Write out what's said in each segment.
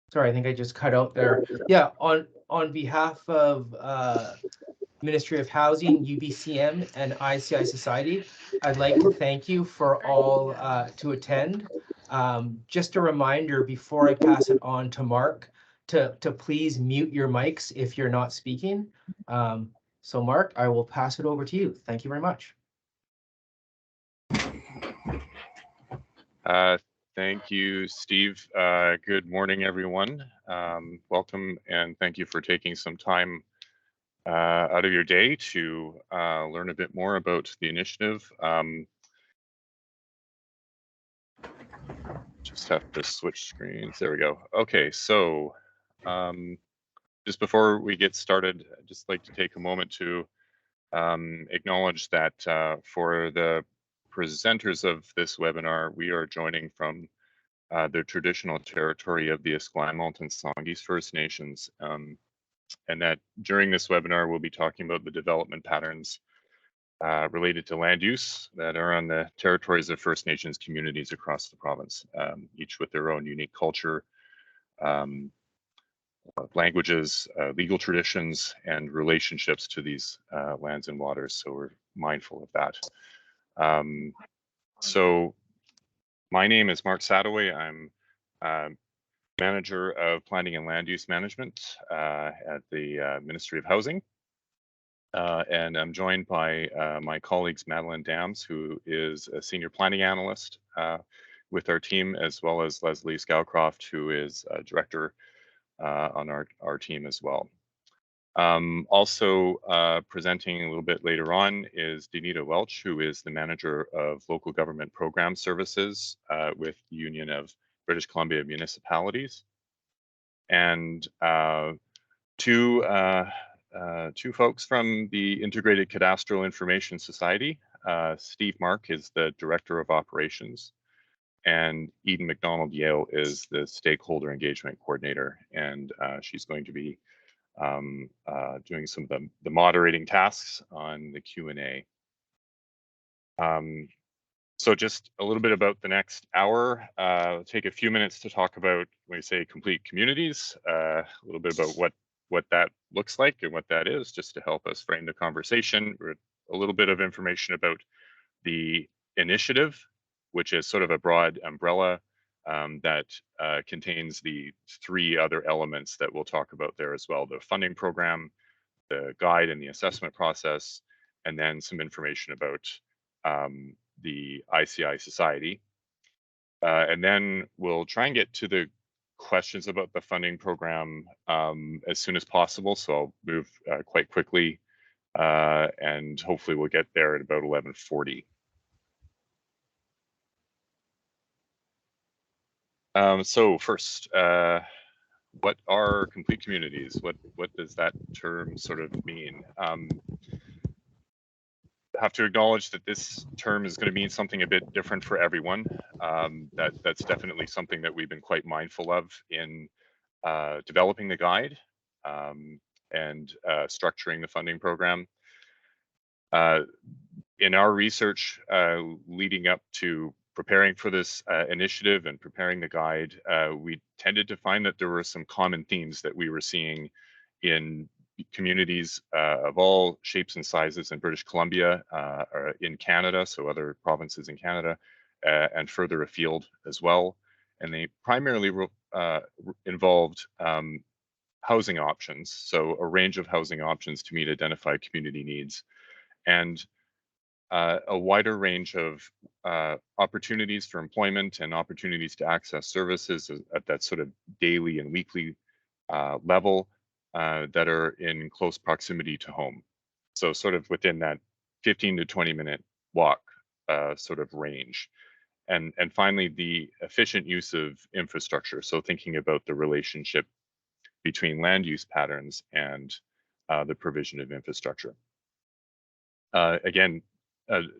Sorry, I think I just cut out there. Yeah, on behalf of Ministry of Housing, UBCM, and ICI Society, I'd like to thank you for all to attend. Just a reminder before I pass it on to Mark to please mute your mics if you're not speaking. So Mark, I will pass it over to you. Thank you very much. Thank you, Steve. Good morning, everyone. Welcome, and thank you for taking some time out of your day to learn a bit more about the initiative. Just have to switch screens. There we go. Okay, so just before we get started, I'd just like to take a moment to acknowledge that for the presenters of this webinar, we are joining from the traditional territory of the Esquimalt and Songhees First Nations, and that during this webinar, we'll be talking about the development patterns related to land use that are on the territories of First Nations communities across the province, each with their own unique culture, languages, legal traditions, and relationships to these lands and waters. So we're mindful of that. So my name is Mark Sadoway. I'm Manager of Planning and Land Use Management at the Ministry of Housing. And I'm joined by my colleagues, Madeline Dams, who is a Senior Planning Analyst with our team, as well as Leslie Scowcroft, who is a Director on our team as well. Also presenting a little bit later on is Danita Welch, who is the Manager of Local Government Program Services with the Union of British Columbia Municipalities. And two folks from the Integrated Cadastral Information Society. Steve Mark is the Director of Operations, and Eden McDonald Yale is the Stakeholder Engagement Coordinator, and she's going to be doing some of the moderating tasks on the Q&A. So just a little bit about the next hour. Take a few minutes to talk about, when we say complete communities, a little bit about what that looks like and what that is, just to help us frame the conversation. A little bit of information about the initiative, which is sort of a broad umbrella that contains the three other elements that we'll talk about there as well: the funding program, the guide and the assessment process, and then some information about the ICI Society. And then we'll try and get to the questions about the funding program as soon as possible. So I'll move quite quickly, and hopefully we'll get there at about 11:40. So first, what are complete communities? What does that term sort of mean? Have to acknowledge that this term is going to mean something a bit different for everyone. That's definitely something that we've been quite mindful of in developing the guide and structuring the funding program. In our research leading up to preparing for this initiative and preparing the guide, we tended to find that there were some common themes that we were seeing in communities of all shapes and sizes in British Columbia, or in Canada, so other provinces in Canada, and further afield as well. And they primarily involved housing options, so a range of housing options to meet identified community needs, and a wider range of opportunities for employment and opportunities to access services at that sort of daily and weekly level that are in close proximity to home. So sort of within that 15 to 20 minute walk sort of range. And finally, the efficient use of infrastructure. So thinking about the relationship between land use patterns and the provision of infrastructure. Again,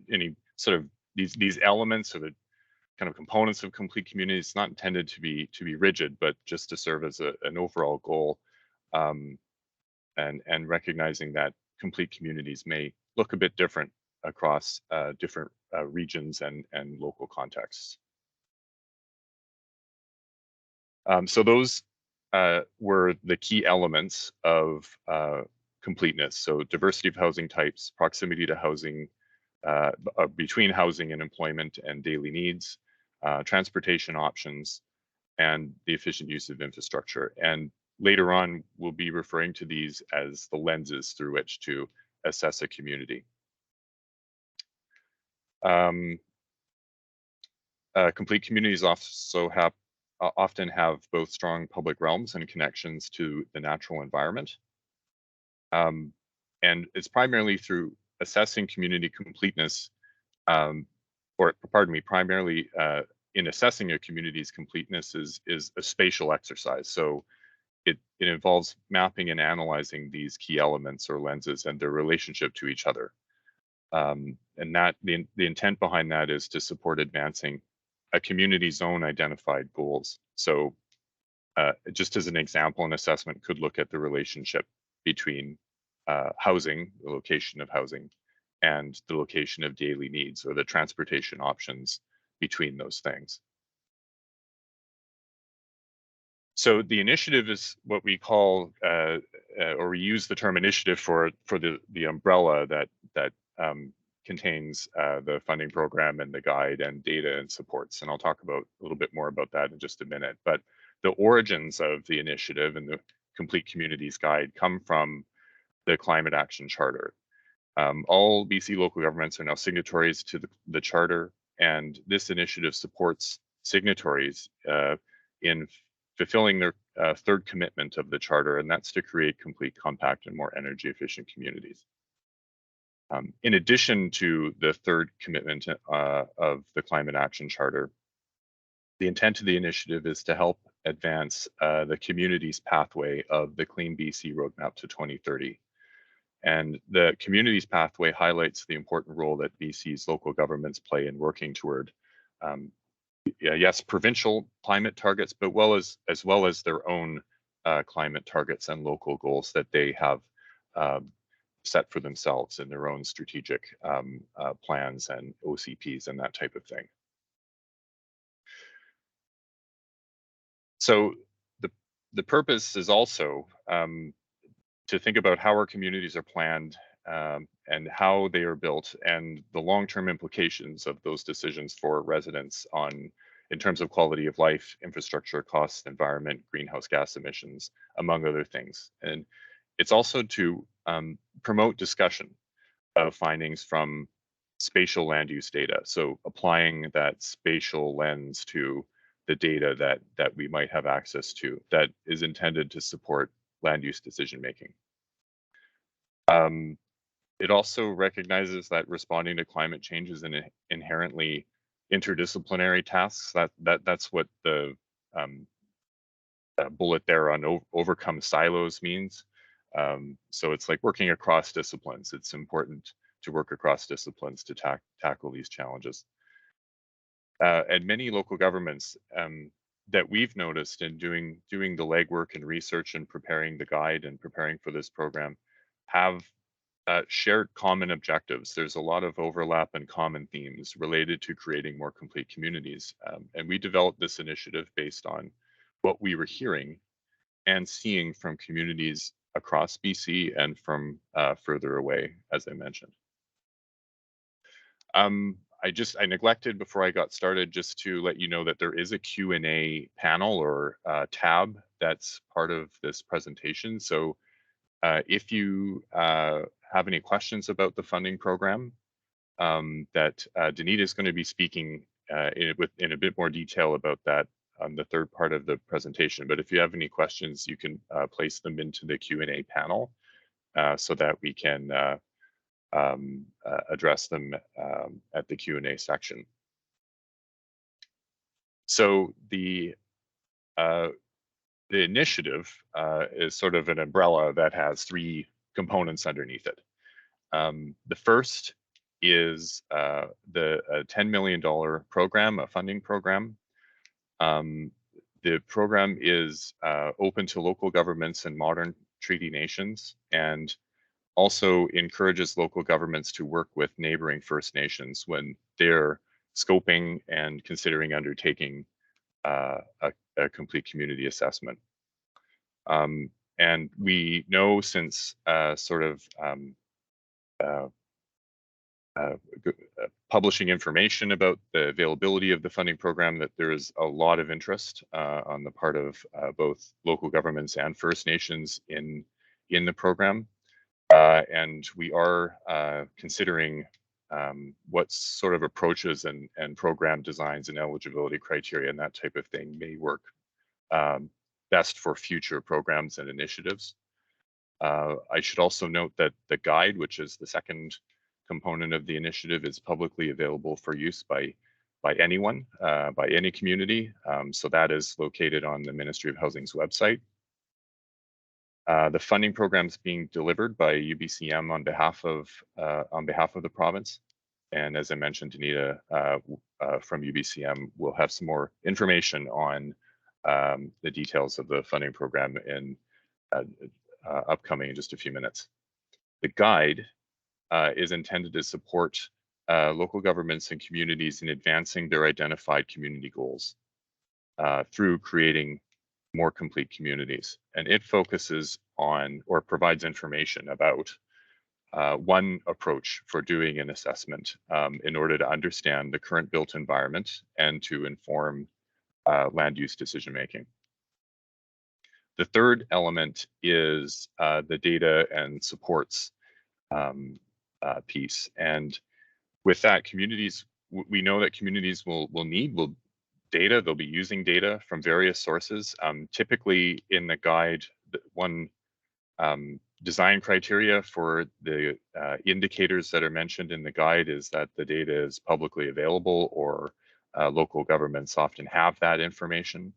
any sort of these elements or the kind of components of complete community, it's not intended to be rigid, but just to serve as an overall goal, and recognizing that complete communities may look a bit different across different regions and local contexts. So those were the key elements of completeness. So diversity of housing types, proximity to housing, between housing and employment and daily needs, transportation options, and the efficient use of infrastructure. And later on, we'll be referring to these as the lenses through which to assess a community. Complete communities also often have both strong public realms and connections to the natural environment. And it's primarily through assessing community completeness, primarily in assessing a community's completeness is a spatial exercise. So it involves mapping and analyzing these key elements or lenses and their relationship to each other. And that the intent behind that is to support advancing a community's own identified goals. So just as an example, an assessment could look at the relationship between housing, the location of housing, and the location of daily needs or the transportation options between those things. So the initiative is what we call, or we use the term initiative for the umbrella that contains the funding program and the guide and data and supports. And I'll talk about a little bit more about that in just a minute. But the origins of the initiative and the Complete Communities Guide come from the Climate Action Charter. All BC local governments are now signatories to the charter, and this initiative supports signatories in fulfilling their third commitment of the charter, and that's to create complete, compact, and more energy efficient communities. In addition to the third commitment of the Climate Action Charter, the intent of the initiative is to help advance the community's pathway of the Clean BC Roadmap to 2030. And the community's pathway highlights the important role that BC's local governments play in working toward, yes, provincial climate targets, but as well as their own climate targets and local goals that they have set for themselves in their own strategic plans and OCPs and that type of thing. So the purpose is also to think about how our communities are planned and how they are built and the long-term implications of those decisions for residents in terms of quality of life, infrastructure costs, environment, greenhouse gas emissions, among other things. And it's also to promote discussion of findings from spatial land use data. So applying that spatial lens to the data that we might have access to that is intended to support land use decision making. It also recognizes that responding to climate change is an inherently interdisciplinary task. That's what the bullet there on overcome silos means. So it's like working across disciplines. It's important to work across disciplines to tackle these challenges. And many local governments that we've noticed in doing the legwork and research and preparing the guide and preparing for this program have shared common objectives. There's a lot of overlap and common themes related to creating more complete communities. And we developed this initiative based on what we were hearing and seeing from communities across BC and from further away, as I mentioned. I neglected before I got started just to let you know that there is a Q&A panel or tab that's part of this presentation. So if you have any questions about the funding program, that Danita is going to be speaking in a bit more detail about that on the third part of the presentation. But if you have any questions, you can place them into the Q&A panel so that we can address them at the Q&A section. So the The initiative is sort of an umbrella that has three components underneath it. The first is the $10 million program, a funding program. The program is open to local governments and modern treaty nations, and also encourages local governments to work with neighboring First Nations when they're scoping and considering undertaking a complete community assessment. And we know since sort of publishing information about the availability of the funding program that there is a lot of interest on the part of both local governments and First Nations in the program. And we are considering what sort of approaches and program designs and eligibility criteria and that type of thing may work best for future programs and initiatives. I should also note that the guide, which is the second component of the initiative, is publicly available for use by anyone, by any community. So that is located on the Ministry of Housing's website. The funding program is being delivered by UBCM on behalf of the province. And as I mentioned, Anita from UBCM will have some more information on the details of the funding program in upcoming in just a few minutes. The guide is intended to support local governments and communities in advancing their identified community goals through creating more complete communities. And it focuses on or provides information about one approach for doing an assessment in order to understand the current built environment and to inform land use decision making. The third element is the data and supports piece. And with that, communities, we know that communities will need data. They'll be using data from various sources. Typically in the guide, one design criteria for the indicators that are mentioned in the guide is that the data is publicly available, or local governments often have that information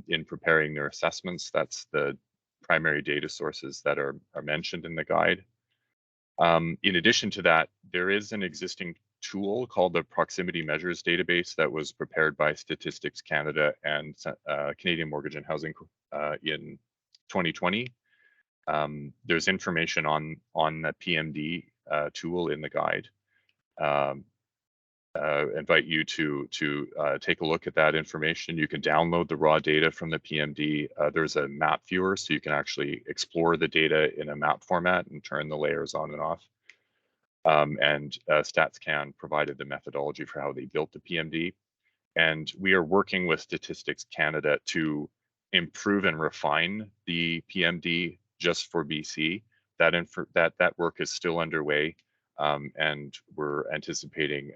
in preparing their assessments. That's the primary data sources that are mentioned in the guide. In addition to that, there is an existing tool called the Proximity Measures Database that was prepared by Statistics Canada and Canadian Mortgage and Housing in 2020. There's information on the PMD tool in the guide. Invite you to take a look at that information. You can download the raw data from the PMD. There's a map viewer, so you can actually explore the data in a map format and turn the layers on and off. And StatsCan provided the methodology for how they built the PMD. And we are working with Statistics Canada to improve and refine the PMD just for BC. That work is still underway. And we're anticipating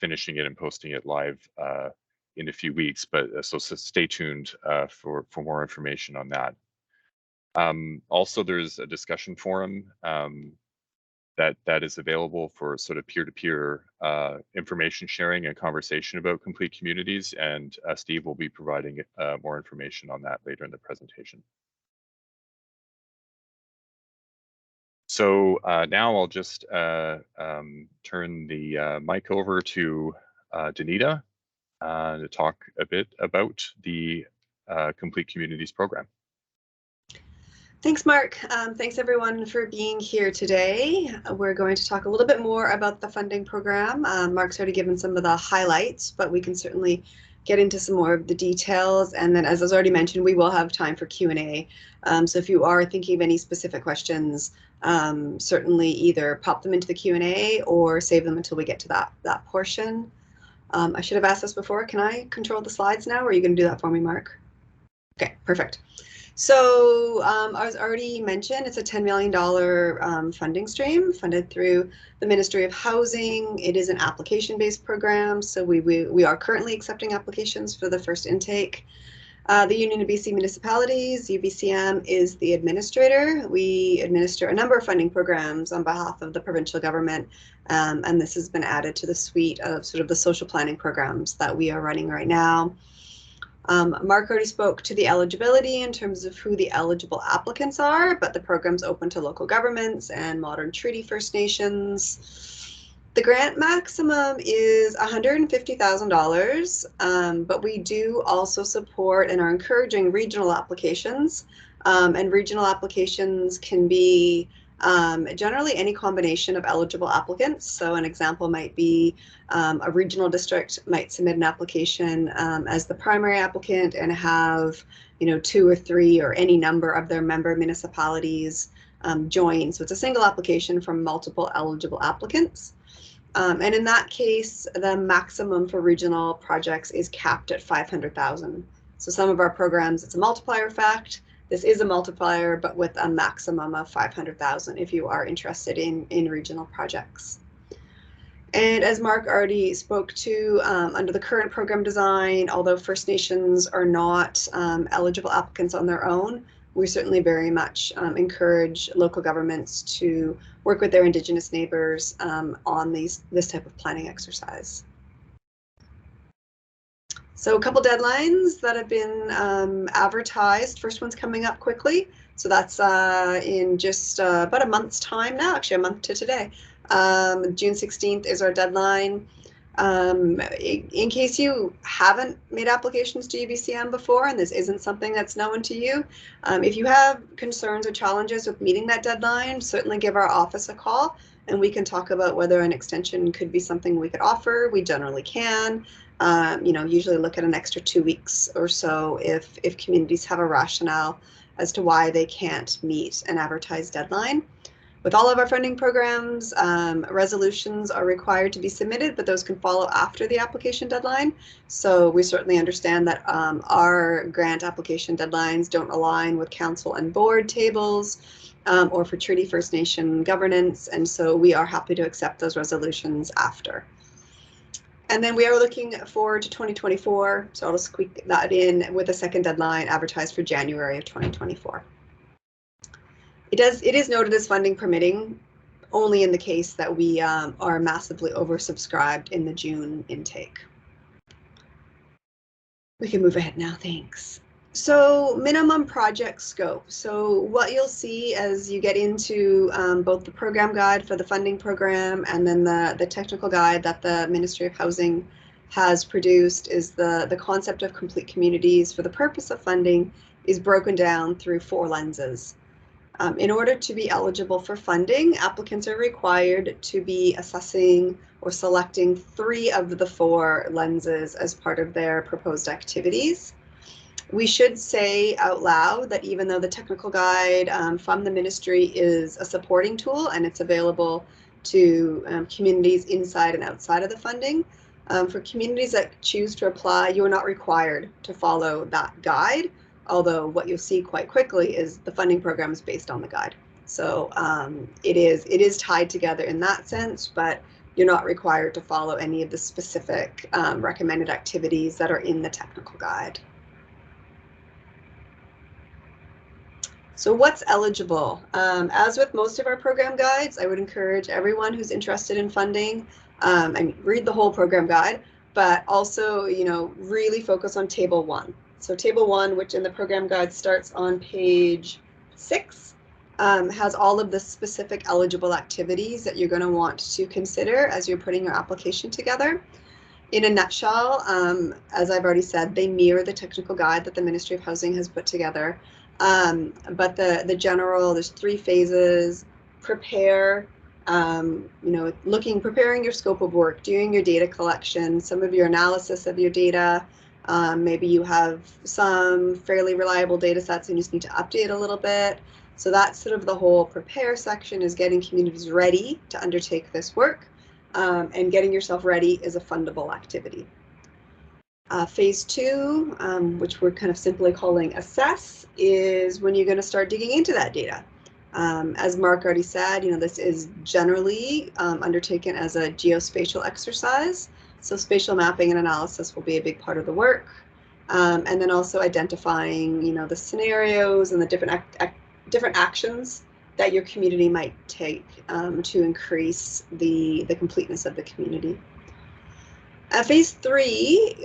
finishing it and posting it live in a few weeks. But so stay tuned for more information on that. Also, there's a discussion forum that is available for sort of peer-to-peer information sharing and conversation about complete communities. And Steve will be providing more information on that later in the presentation. So now I'll just turn the mic over to Danita to talk a bit about the Complete Communities program. Thanks, Mark. Thanks everyone for being here today. We're going to talk a little bit more about the funding program. Mark's already given some of the highlights, but we can certainly get into some more of the details. And then, as I was already mentioned, we will have time for Q&A. So if you are thinking of any specific questions, certainly either pop them into the Q&A or save them until we get to that portion. I should have asked this before. Can I control the slides now, or are you going to do that for me, Mark? Okay, perfect. So as already mentioned, it's a $10 million funding stream funded through the Ministry of Housing. It is an application-based program, so we are currently accepting applications for the first intake. The Union of BC Municipalities, UBCM, is the administrator. We administer a number of funding programs on behalf of the provincial government, and this has been added to the suite of sort of the social planning programs that we are running right now. Mark already spoke to the eligibility in terms of who the eligible applicants are, but the program's open to local governments and modern treaty First Nations. The grant maximum is $150,000, but we do also support and are encouraging regional applications. And regional applications can be generally any combination of eligible applicants. So an example might be a regional district might submit an application as the primary applicant and have, 2 or 3 or any number of their member municipalities join. So it's a single application from multiple eligible applicants. And in that case, the maximum for regional projects is capped at 500,000. So some of our programs, it's a multiplier effect. This is a multiplier, but with a maximum of 500,000 if you are interested in regional projects. And as Mark already spoke to, under the current program design, although First Nations are not eligible applicants on their own, we certainly very much encourage local governments to work with their Indigenous neighbors on this type of planning exercise. So a couple deadlines that have been advertised. First one's coming up quickly. So that's in just about a month's time now, actually a month to today. June 16th is our deadline. In case you haven't made applications to UBCM before and this isn't something that's known to you, if you have concerns or challenges with meeting that deadline, certainly give our office a call and we can talk about whether an extension could be something we could offer. We generally can. Usually look at an extra 2 weeks or so if communities have a rationale as to why they can't meet an advertised deadline. With all of our funding programs, resolutions are required to be submitted, but those can follow after the application deadline. So we certainly understand that our grant application deadlines don't align with council and board tables or for Treaty First Nation governance, and so we are happy to accept those resolutions after. And then we are looking forward to 2024, so I'll just squeak that in with a second deadline advertised for January of 2024. It is noted as funding permitting only in the case that we are massively oversubscribed in the June intake. We can move ahead now, thanks. So minimum project scope. So what you'll see as you get into both the program guide for the funding program and then the technical guide that the Ministry of Housing has produced is the concept of complete communities for the purpose of funding is broken down through 4 lenses. In order to be eligible for funding, applicants are required to be assessing or selecting 3 of the 4 lenses as part of their proposed activities. We should say out loud that even though the technical guide from the ministry is a supporting tool and it's available to communities inside and outside of the funding, for communities that choose to apply, you are not required to follow that guide. Although what you'll see quite quickly is the funding program is based on the guide. So it is tied together in that sense, but you're not required to follow any of the specific recommended activities that are in the technical guide. So what's eligible? As with most of our program guides, I would encourage everyone who's interested in funding, read the whole program guide, but also, really focus on Table 1. So Table 1, which in the program guide starts on page 6, has all of the specific eligible activities that you're going to want to consider as you're putting your application together. In a nutshell, as I've already said, they mirror the technical guide that the Ministry of Housing has put together. But the general, there's 3 phases: prepare, preparing your scope of work, doing your data collection, some of your analysis of your data. Maybe you have some fairly reliable data sets and you just need to update a little bit. So that's sort of the whole prepare section, is getting communities ready to undertake this work, and getting yourself ready is a fundable activity. Phase 2, which we're kind of simply calling assess, is when you're going to start digging into that data. As Mark already said, this is generally undertaken as a geospatial exercise. So spatial mapping and analysis will be a big part of the work. And then also identifying, the scenarios and the different actions that your community might take to increase the completeness of the community. Phase 3,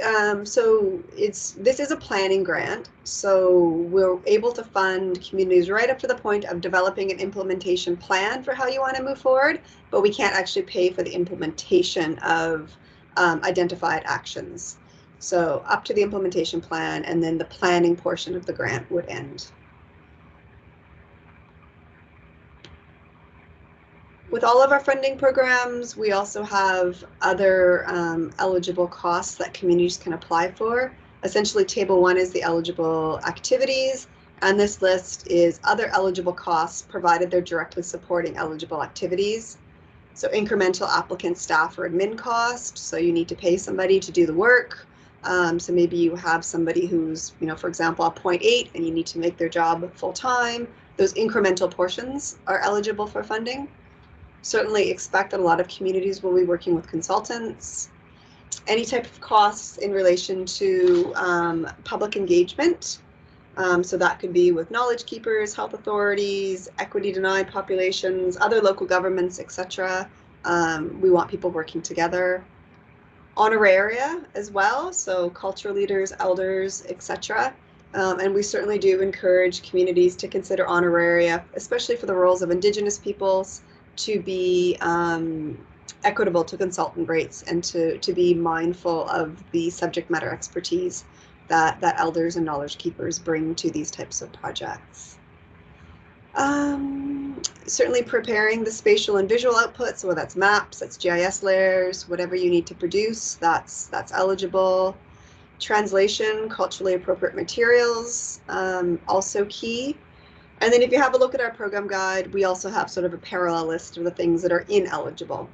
so this is a planning grant, so we're able to fund communities right up to the point of developing an implementation plan for how you want to move forward, but we can't actually pay for the implementation of identified actions. So up to the implementation plan, and then the planning portion of the grant would end. With all of our funding programs, we also have other eligible costs that communities can apply for. Essentially, Table 1 is the eligible activities, and this list is other eligible costs provided they're directly supporting eligible activities. So incremental applicant, staff, or admin cost. So you need to pay somebody to do the work. So maybe you have somebody who's, for example, a 0.8 and you need to make their job full time. Those incremental portions are eligible for funding. Certainly expect that a lot of communities will be working with consultants. Any type of costs in relation to public engagement. So that could be with knowledge keepers, health authorities, equity denied populations, other local governments, etc. We want people working together. Honoraria as well, so cultural leaders, elders, etc. And we certainly do encourage communities to consider honoraria, especially for the roles of Indigenous peoples, to be equitable to consultant rates and to be mindful of the subject matter expertise that elders and knowledge keepers bring to these types of projects. Certainly preparing the spatial and visual outputs, so that's maps, that's GIS layers, whatever you need to produce, that's eligible. Translation, culturally appropriate materials, also key. And then if you have a look at our program guide, we also have sort of a parallel list of the things that are ineligible.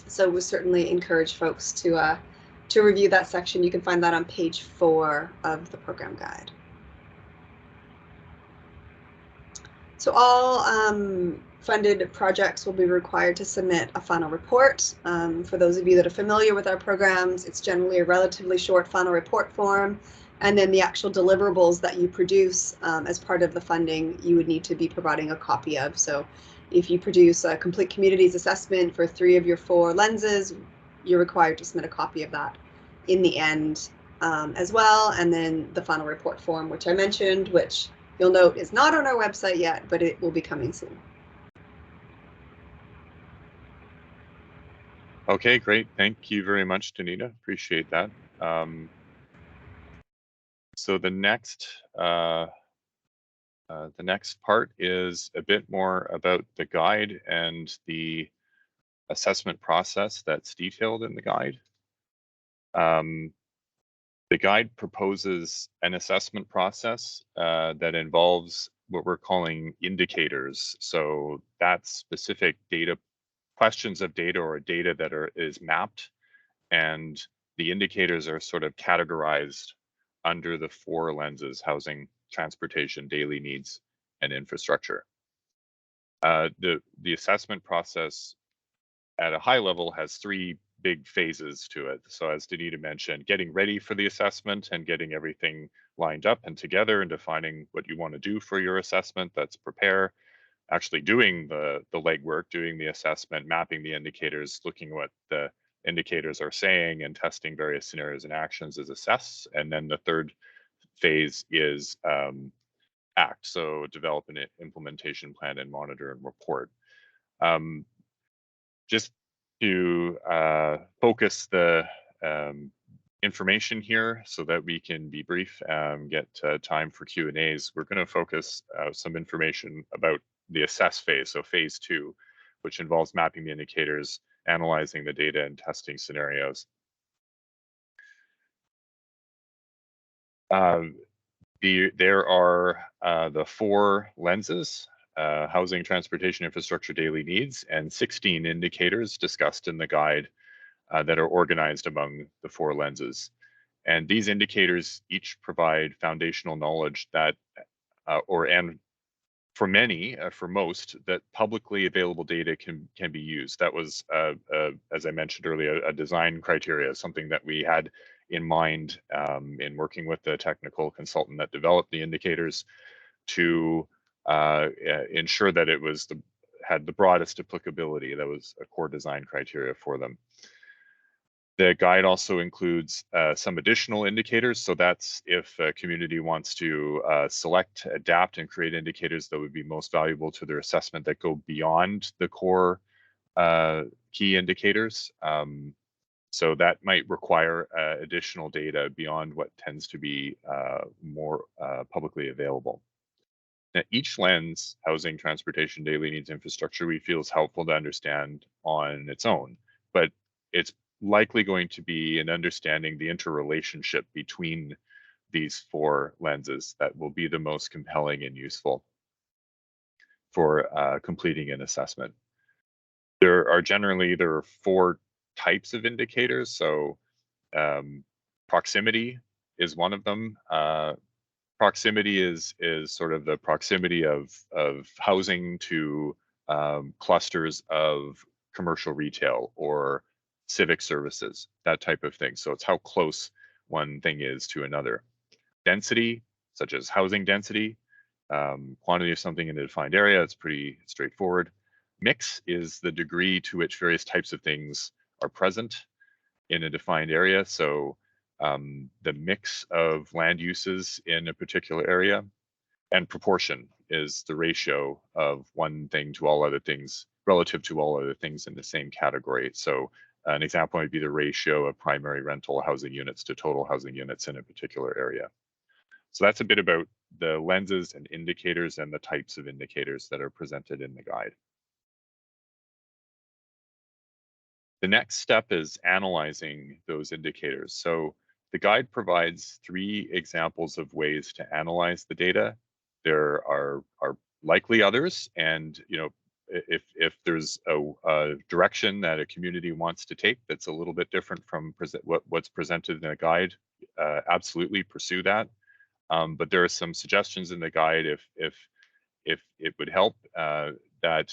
So we certainly encourage folks to review that section. You can find that on page 4 of the program guide. So all funded projects will be required to submit a final report. For those of you that are familiar with our programs, it's generally a relatively short final report form. And then the actual deliverables that you produce as part of the funding, you would need to be providing a copy of. So if you produce a complete communities assessment for 3 of your 4 lenses, you're required to submit a copy of that in the end as well. And then the final report form, which I mentioned, which you'll note is not on our website yet, but it will be coming soon. Okay, great. Thank you very much, Danita. Appreciate that. So the next part is a bit more about the guide and the assessment process that's detailed in the guide. The guide proposes an assessment process that involves what we're calling indicators. So that's specific data, questions of data or data that is mapped, and the indicators are sort of categorized under the 4 lenses: housing, transportation, daily needs, and infrastructure. The assessment process at a high level has 3 big phases to it. So as Danita mentioned, getting ready for the assessment and getting everything lined up and together and defining what you want to do for your assessment. That's prepare. Actually doing the legwork, doing the assessment, mapping the indicators, looking what the indicators are saying, and testing various scenarios and actions is assess. And then the third phase is act. So develop an implementation plan and monitor and report. Just to focus the information here so that we can be brief, get time for Q&As, we're going to focus some information about the assess phase, so phase 2, which involves mapping the indicators, analyzing the data, and testing scenarios. There are the 4 lenses: housing, transportation, infrastructure, daily needs, and 16 indicators discussed in the guide that are organized among the 4 lenses. And these indicators each provide foundational knowledge that, and for many, for most, that publicly available data can be used. That was, as I mentioned earlier, a design criteria, something that we had in mind in working with the technical consultant that developed the indicators to ensure that it was had the broadest applicability. That was a core design criteria for them. The guide also includes some additional indicators. So that's if a community wants to select, adapt, and create indicators that would be most valuable to their assessment that go beyond the core key indicators. So that might require additional data beyond what tends to be more publicly available. Now, each lens, housing, transportation, daily needs, infrastructure, we feel is helpful to understand on its own, but it's likely going to be in understanding the interrelationship between these four lenses that will be the most compelling and useful for completing an assessment. There are four types of indicators. So proximity is one of them. Proximity is sort of the proximity of housing to clusters of commercial retail or civic services, that type of thing. So it's how close one thing is to another. Density, such as housing density, quantity of something in a defined area, it's pretty straightforward. Mix is the degree to which various types of things are present in a defined area. So the mix of land uses in a particular area. And proportion is the ratio of one thing to all other things relative to all other things in the same category. So an example might be the ratio of primary rental housing units to total housing units in a particular area. So that's a bit about the lenses and indicators and the types of indicators that are presented in the guide. The next step is analyzing those indicators. So the guide provides 3 examples of ways to analyze the data. There are likely others, and if there's a direction that a community wants to take that's a little bit different from what's presented in the guide, absolutely pursue that. But there are some suggestions in the guide if it would help that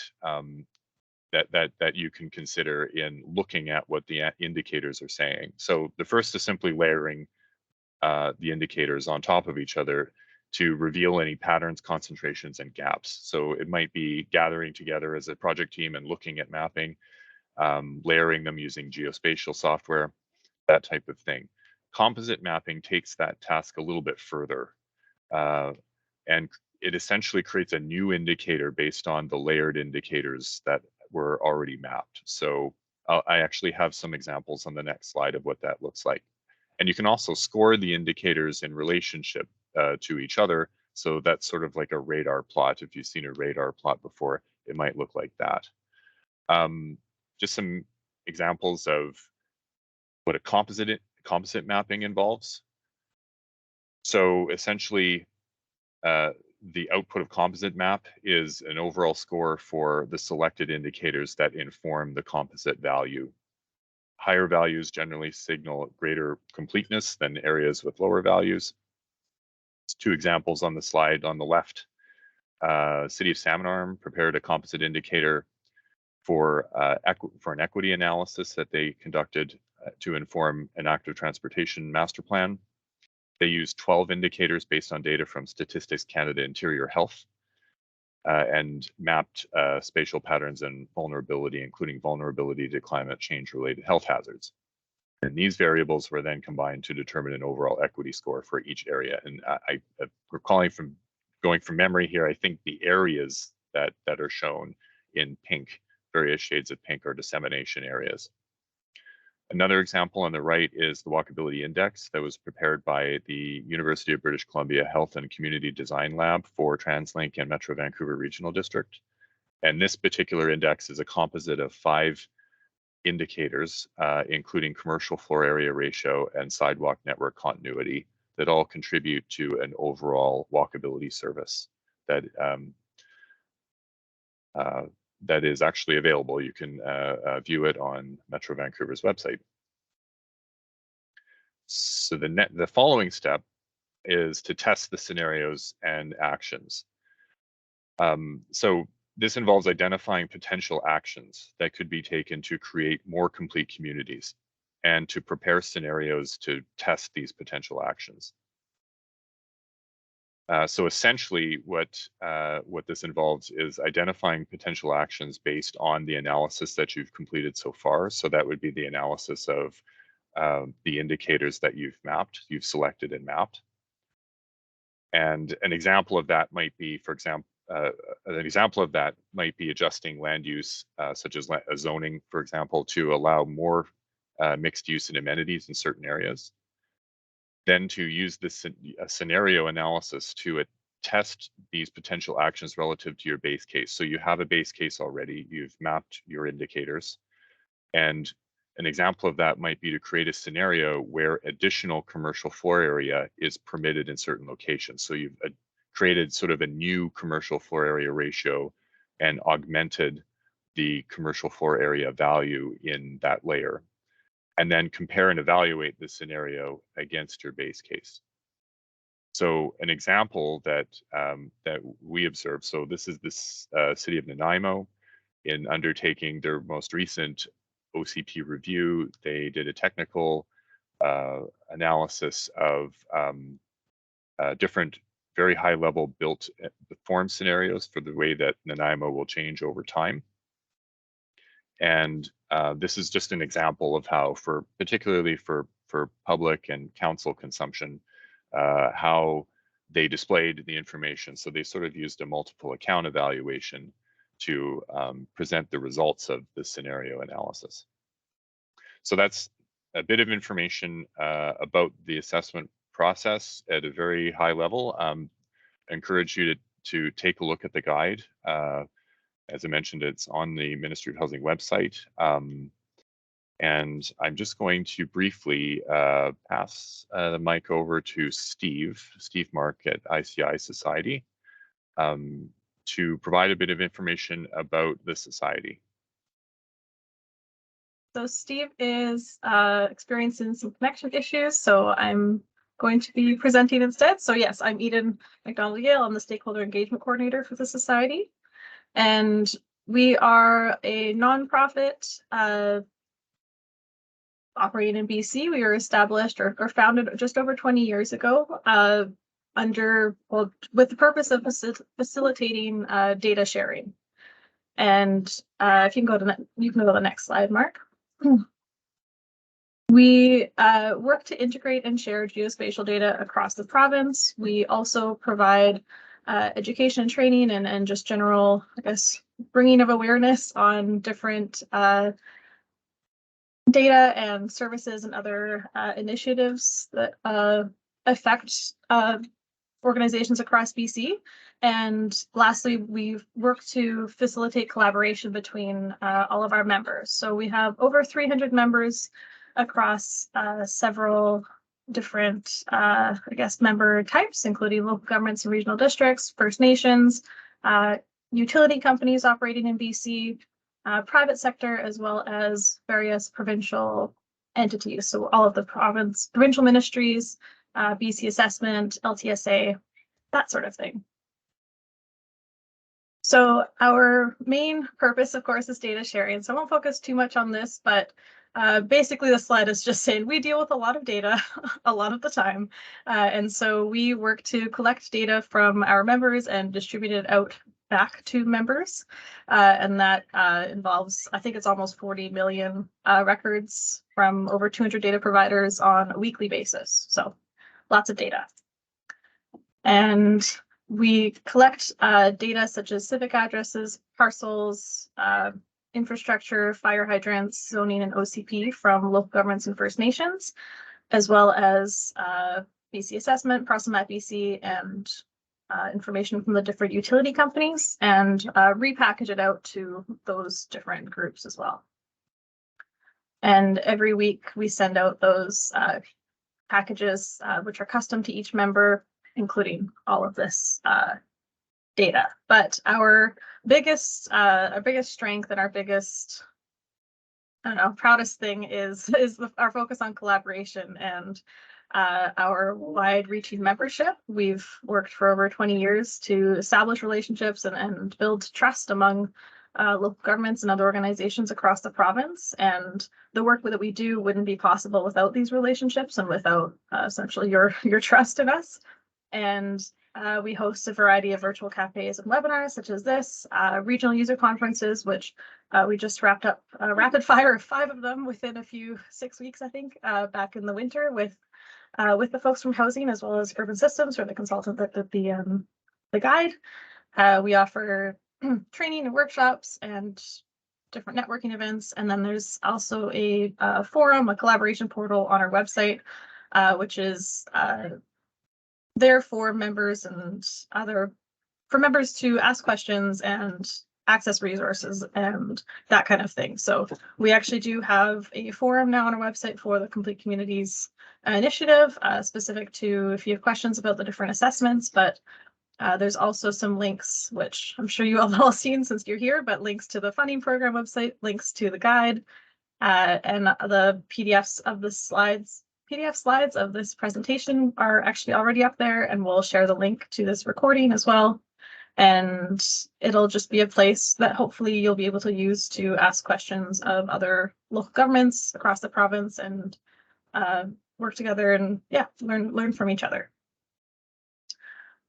you can consider in looking at what the indicators are saying. So the first is simply layering the indicators on top of each other to reveal any patterns, concentrations, and gaps. So it might be gathering together as a project team and looking at mapping, layering them using geospatial software, that type of thing. Composite mapping takes that task a little bit further, and it essentially creates a new indicator based on the layered indicators that were already mapped. So I actually have some examples on the next slide of what that looks like. And you can also score the indicators in relationship to each other. So that's sort of like a radar plot. If you've seen a radar plot before, it might look like that. Just some examples of what a composite mapping involves. So essentially, the output of composite map is an overall score for the selected indicators that inform the composite value. Higher values generally signal greater completeness than areas with lower values. It's 2 examples on the slide on the left. City of Salmon Arm prepared a composite indicator for an equity analysis that they conducted to inform an active transportation master plan. They used 12 indicators based on data from Statistics Canada Interior Health and mapped spatial patterns and vulnerability, including vulnerability to climate change-related health hazards. And these variables were then combined to determine an overall equity score for each area. And going from memory here, I think the areas that are shown in pink, various shades of pink, are dissemination areas. Another example on the right is the Walkability Index that was prepared by the University of British Columbia Health and Community Design Lab for TransLink and Metro Vancouver Regional District. And this particular index is a composite of 5 indicators, including commercial floor area ratio and sidewalk network continuity, that all contribute to an overall walkability service that that is actually available. You can view it on Metro Vancouver's website. So the following step is to test the scenarios and actions. So this involves identifying potential actions that could be taken to create more complete communities and to prepare scenarios to test these potential actions. So essentially what this involves is identifying potential actions based on the analysis that you've completed so far. So that would be the analysis of the indicators that you've selected and mapped. And an example of that might be, for example, adjusting land use, such as zoning, for example, to allow more mixed use and amenities in certain areas. Then to use this scenario analysis to test these potential actions relative to your base case. So you have a base case already, you've mapped your indicators, and an example of that might be to create a scenario where additional commercial floor area is permitted in certain locations. So you've created sort of a new commercial floor area ratio and augmented the commercial floor area value in that layer, and then compare and evaluate the scenario against your base case. So an example that we observed, so this is this city of Nanaimo in undertaking their most recent OCP review. They did a technical analysis of different very high level built form scenarios for the way that Nanaimo will change over time. And this is just an example of how, particularly for public and council consumption, how they displayed the information. So they sort of used a multiple account evaluation to present the results of the scenario analysis. So that's a bit of information about the assessment process at a very high level. I encourage you to take a look at the guide. As I mentioned, it's on the Ministry of Housing website. And I'm just going to briefly pass the mic over to Steve Mark at ICI Society, to provide a bit of information about the society. So Steve is experiencing some connection issues, so I'm going to be presenting instead. So yes, I'm Eden McDonald-Yale. I'm the Stakeholder Engagement Coordinator for the Society. And we are a nonprofit operating in BC. We were established or founded just over 20 years ago with the purpose of facilitating data sharing. And if you can go to the next slide, Mark. We work to integrate and share geospatial data across the province. We also provide education and training and just general, I guess, bringing of awareness on different data and services and other initiatives that affect organizations across BC. And lastly, we've worked to facilitate collaboration between all of our members. So we have over 300 members across several different, I guess, member types, including local governments and regional districts, First Nations, utility companies operating in BC, private sector, as well as various provincial entities. So all of the provincial ministries, BC Assessment, LTSA, that sort of thing. So our main purpose, of course, is data sharing. So I won't focus too much on this, but basically the slide is just saying we deal with a lot of data a lot of the time. And so we work to collect data from our members and distribute it out back to members. And that involves, I think it's almost 40 million records from over 200 data providers on a weekly basis. So lots of data. And we collect data such as civic addresses, parcels, infrastructure, fire hydrants, zoning, and OCP from local governments and First Nations, as well as BC Assessment, Parcel Map BC, and information from the different utility companies, and repackage it out to those different groups as well. And every week we send out those packages, which are custom to each member, including all of this data. But our biggest strength and our biggest, I don't know, proudest thing is our focus on collaboration and our wide-reaching membership. We've worked for over 20 years to establish relationships and build trust among local governments and other organizations across the province. And the work that we do wouldn't be possible without these relationships and without essentially your trust in us. And We host a variety of virtual cafes and webinars such as this, regional user conferences, which we just wrapped up a rapid fire of 5 of them within 6 weeks, I think, back in the winter with the folks from housing as well as urban systems, or the consultant that did the guide. We offer training and workshops and different networking events. And then there's also a forum, a collaboration portal on our website, which is there for members and for members to ask questions and access resources and that kind of thing. So we actually do have a forum now on our website for the Complete Communities initiative, specific to if you have questions about the different assessments, but there's also some links, which I'm sure you all have all seen since you're here, but links to the funding program website, links to the guide, and the PDF slides of this presentation are actually already up there, and we'll share the link to this recording as well. And it'll just be a place that hopefully you'll be able to use to ask questions of other local governments across the province and work together and learn from each other.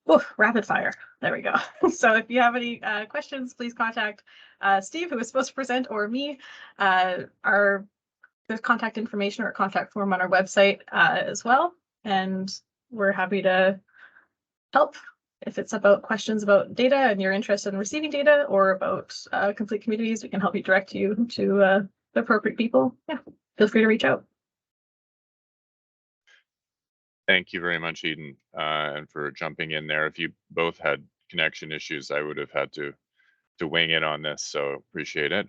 Oh, rapid fire. There we go. So if you have any questions, please contact Steve, who was supposed to present, or me. There's contact information or a contact form on our website as well. And we're happy to help if it's about questions about data and you're interested in receiving data, or about Complete Communities. We can help you direct you to the appropriate people. Yeah, feel free to reach out. Thank you very much, Eden, and for jumping in there. If you both had connection issues, I would have had to wing in on this, so appreciate it.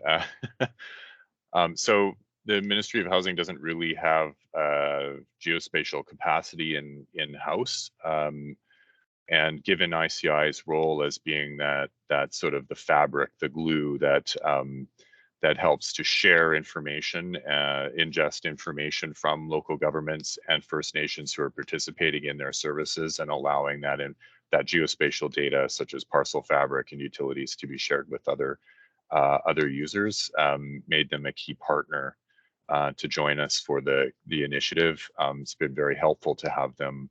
So the Ministry of Housing doesn't really have geospatial capacity in-house. And given ICI's role as being that sort of the fabric, the glue that that helps to share information, ingest information from local governments and First Nations who are participating in their services, and allowing that geospatial data such as parcel fabric and utilities to be shared with other users, made them a key partner to join us for the initiative. It's been very helpful to have them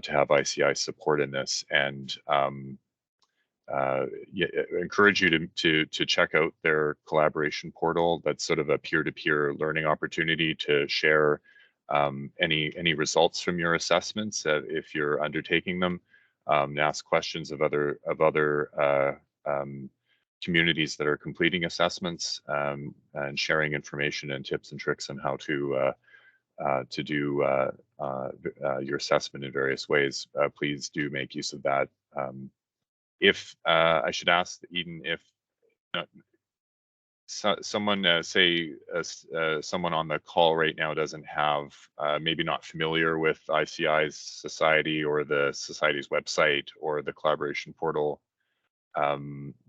to have ICI support in this, and encourage you to check out their collaboration portal. That's sort of a peer-to-peer learning opportunity to share any results from your assessments if you're undertaking them, and ask questions of other communities that are completing assessments, and sharing information and tips and tricks on how to do your assessment in various ways. Please do make use of that. If I should ask Eden, if someone someone on the call right now doesn't have, maybe not familiar with ICI's Society or the Society's website or the collaboration portal,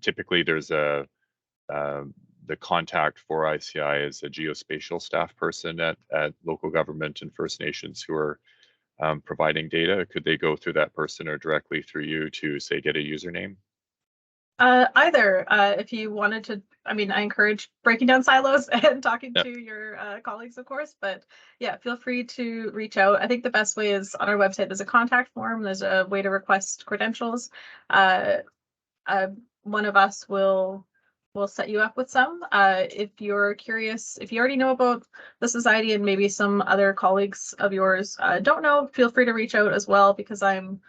typically there's the contact for ICI is a geospatial staff person at local government and First Nations who are providing data. Could they go through that person or directly through you to, say, get a username? Either. If you wanted to, I mean, I encourage breaking down silos and talking to your colleagues, of course, but yeah, feel free to reach out. I think the best way is on our website, there's a contact form, there's a way to request credentials. One of us will set you up with some. If you're curious, if you already know about the Society and maybe some other colleagues of yours don't know, feel free to reach out as well, because I'm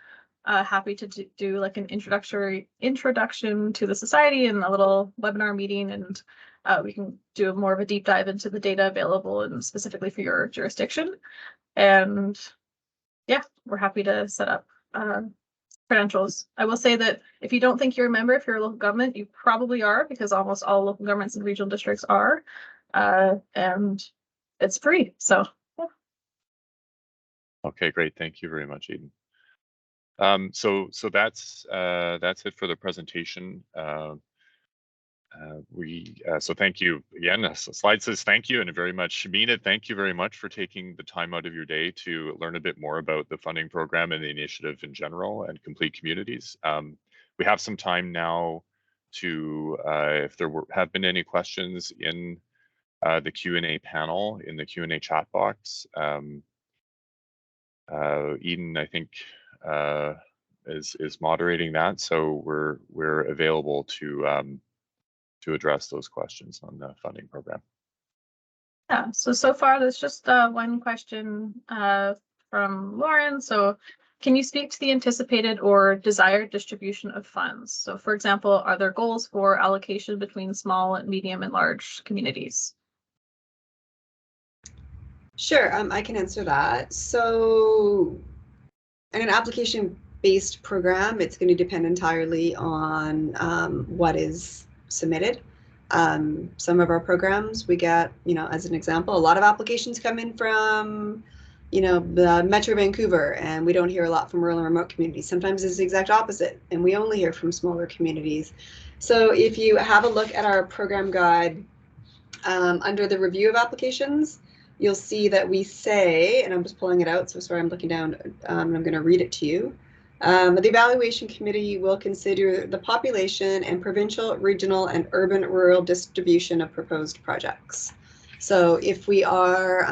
happy to do like an introduction to the Society and a little webinar meeting, and we can do more of a deep dive into the data available and specifically for your jurisdiction. And yeah, we're happy to set up credentials. I will say that if you don't think you're a member, if you're a local government, you probably are, because almost all local governments and regional districts are, and it's free. So yeah. Okay, great. Thank you very much, Eden. So that's it for the presentation. So thank you again. Slide says thank you, and very much mean it. Thank you very much for taking the time out of your day to learn a bit more about the funding program and the initiative in general and Complete Communities. We have some time now to, if there have been any questions in the Q&A panel, in the Q&A chat box. Eden, I think is moderating that, so we're available to address those questions on the funding program. Yeah, so far there's just one question from Lauren. So can you speak to the anticipated or desired distribution of funds? So for example, are there goals for allocation between small, medium, and large communities? Sure, I can answer that. So in an application-based program, it's going to depend entirely on what is submitted. Some of our programs, we get, as an example, a lot of applications come in from, the Metro Vancouver, and we don't hear a lot from rural and remote communities. Sometimes it's the exact opposite, and we only hear from smaller communities. So if you have a look at our program guide under the review of applications, you'll see that we say, and I'm just pulling it out, so sorry, I'm looking down, I'm going to read it to you. The evaluation committee will consider the population and provincial, regional, and urban rural distribution of proposed projects. So if we are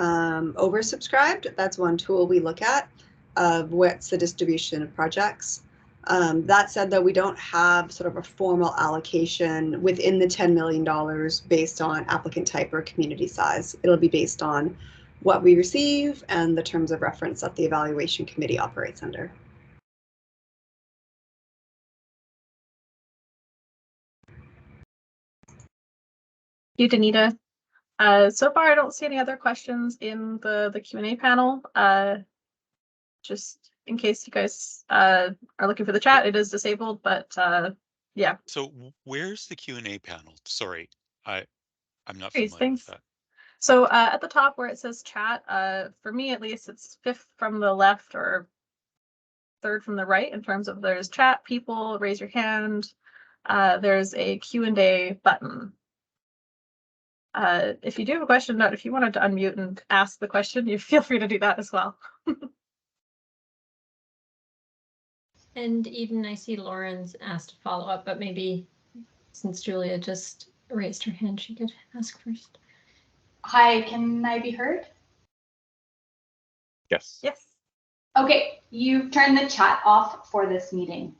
oversubscribed, that's one tool we look at of what's the distribution of projects. That said, though, we don't have sort of a formal allocation within the $10 million based on applicant type or community size. It'll be based on what we receive and the terms of reference that the evaluation committee operates under. Thank you, Danita. So far, I don't see any other questions in the Q&A panel. Just in case you guys are looking for the chat, it is disabled, but yeah. So where's the Q&A panel? Sorry, I'm not Great, familiar with thanks. that. So at the top where it says chat, for me at least, it's fifth from the left or third from the right in terms of there's chat, people, raise your hand. There's a Q&A button. If you do have a question, but if you wanted to unmute and ask the question, you feel free to do that as well. And Eden, I see Lauren's asked to follow up, but maybe since Julia just raised her hand, she could ask first. Hi, can I be heard? Yes. Yes. Okay, you've turned the chat off for this meeting.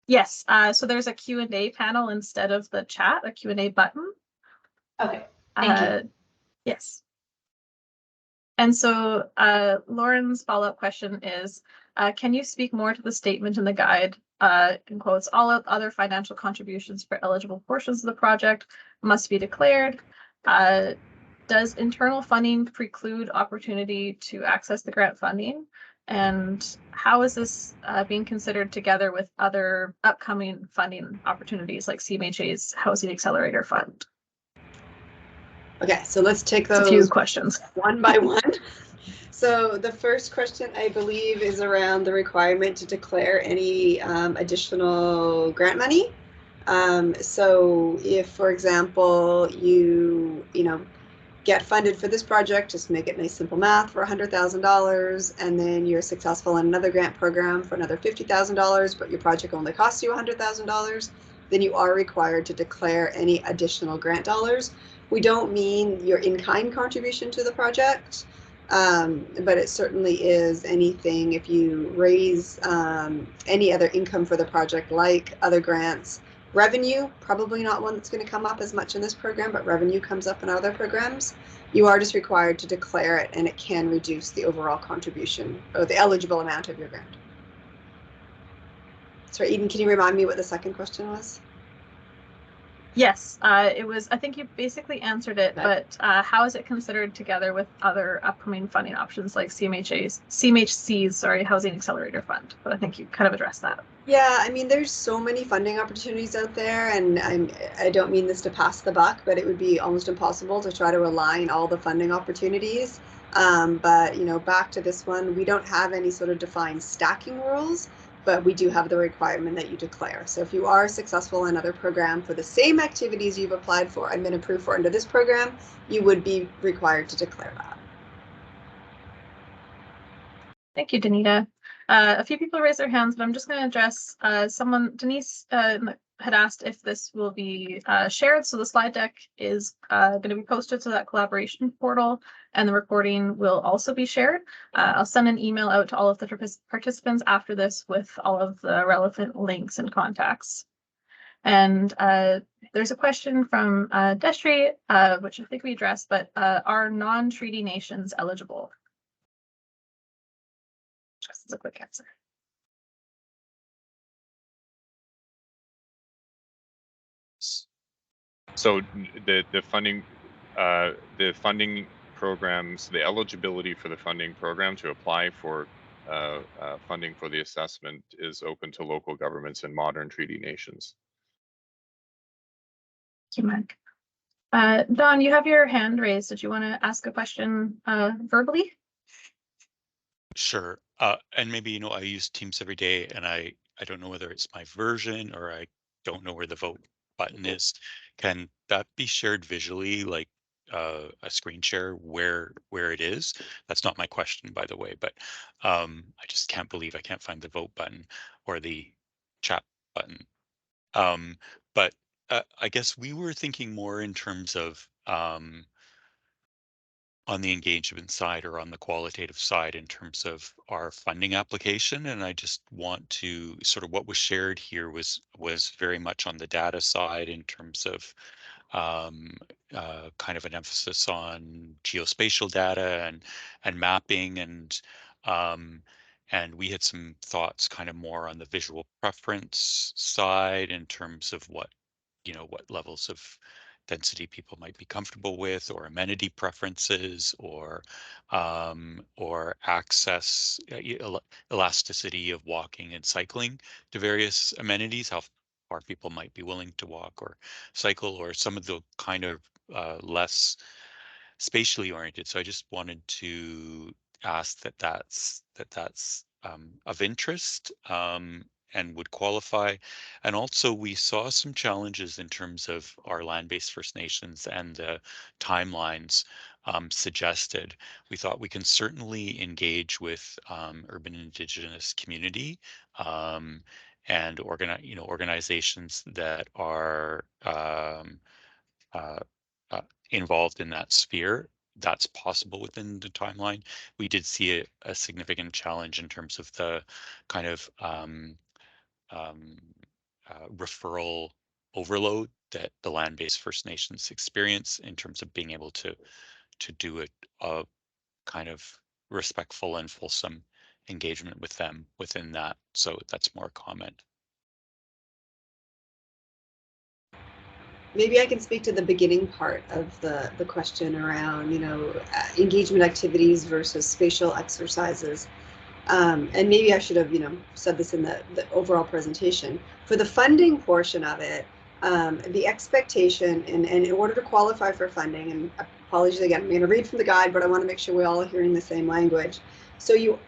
Yes, so there's a Q&A panel instead of the chat, a Q&A button. Okay, thank you. Yes. And so Lauren's follow-up question is, can you speak more to the statement in the guide, in quotes, all other financial contributions for eligible portions of the project must be declared. Does internal funding preclude opportunity to access the grant funding? And how is this being considered together with other upcoming funding opportunities like CMHA's Housing Accelerator Fund? Okay, so let's take those a few questions one by one. So the first question, I believe, is around the requirement to declare any additional grant money. So if, for example, you get funded for this project, just make it nice simple math, for $100,000, and then you're successful in another grant program for another $50,000, but your project only costs you $100,000, then you are required to declare any additional grant dollars. We don't mean your in-kind contribution to the project, but it certainly is anything. If you raise any other income for the project, like other grants, revenue, probably not one that's going to come up as much in this program, but revenue comes up in other programs. You are just required to declare it, and it can reduce the overall contribution or the eligible amount of your grant. Sorry, Eden, can you remind me what the second question was? Yes, it was, I think you basically answered it, but how is it considered together with other upcoming funding options like CMHC's Housing Accelerator Fund? But I think you kind of addressed that. Yeah, I mean, there's so many funding opportunities out there, and I don't mean this to pass the buck, but it would be almost impossible to try to align all the funding opportunities. But, back to this one, we don't have any sort of defined stacking rules, but we do have the requirement that you declare. So if you are successful in another program for the same activities you've applied for and been approved for under this program, you would be required to declare that. Thank you, Danita. A few people raised their hands, but I'm just going to address someone, Denise, in the had asked if this will be shared. So the slide deck is going to be posted to that collaboration portal, and the recording will also be shared. I'll send an email out to all of the participants after this with all of the relevant links and contacts. And there's a question from Destry, which I think we addressed, but are non-treaty nations eligible? Just as a quick answer. So the funding programs, the eligibility for the funding program to apply for funding for the assessment is open to local governments and modern treaty nations. Thank you, Mike. Don, you have your hand raised. Did you want to ask a question verbally? Sure. And maybe, you know, I use Teams every day, and I don't know whether it's my version or I don't know where the vote button is. Can that be shared visually, like a screen share where it is? That's not my question, by the way, but I just can't believe I can't find the vote button or the chat button. But I guess we were thinking more in terms of on the engagement side or on the qualitative side in terms of our funding application. And I just want to sort of what was shared here was very much on the data side in terms of kind of an emphasis on geospatial data and mapping and we had some thoughts kind of more on the visual preference side in terms of what, you know, what levels of density people might be comfortable with, or amenity preferences, or access, elasticity of walking and cycling to various amenities, how far people might be willing to walk or cycle, or some of the kind of less spatially oriented. So I just wanted to ask that's of interest and would qualify. And also we saw some challenges in terms of our land-based First Nations and the timelines suggested. We thought we can certainly engage with urban Indigenous community and organizations that are involved in that sphere. That's possible within the timeline. We did see a significant challenge in terms of the kind of referral overload that the land-based First Nations experience in terms of being able to do a kind of respectful and fulsome engagement with them within that. So that's more a comment. Maybe I can speak to the beginning part of the question around, you know, engagement activities versus spatial exercises. And maybe I should have, you know, said this in the overall presentation. For the funding portion of it, the expectation, and in order to qualify for funding, and apologies again, I'm going to read from the guide, but I want to make sure we're all hearing the same language. So you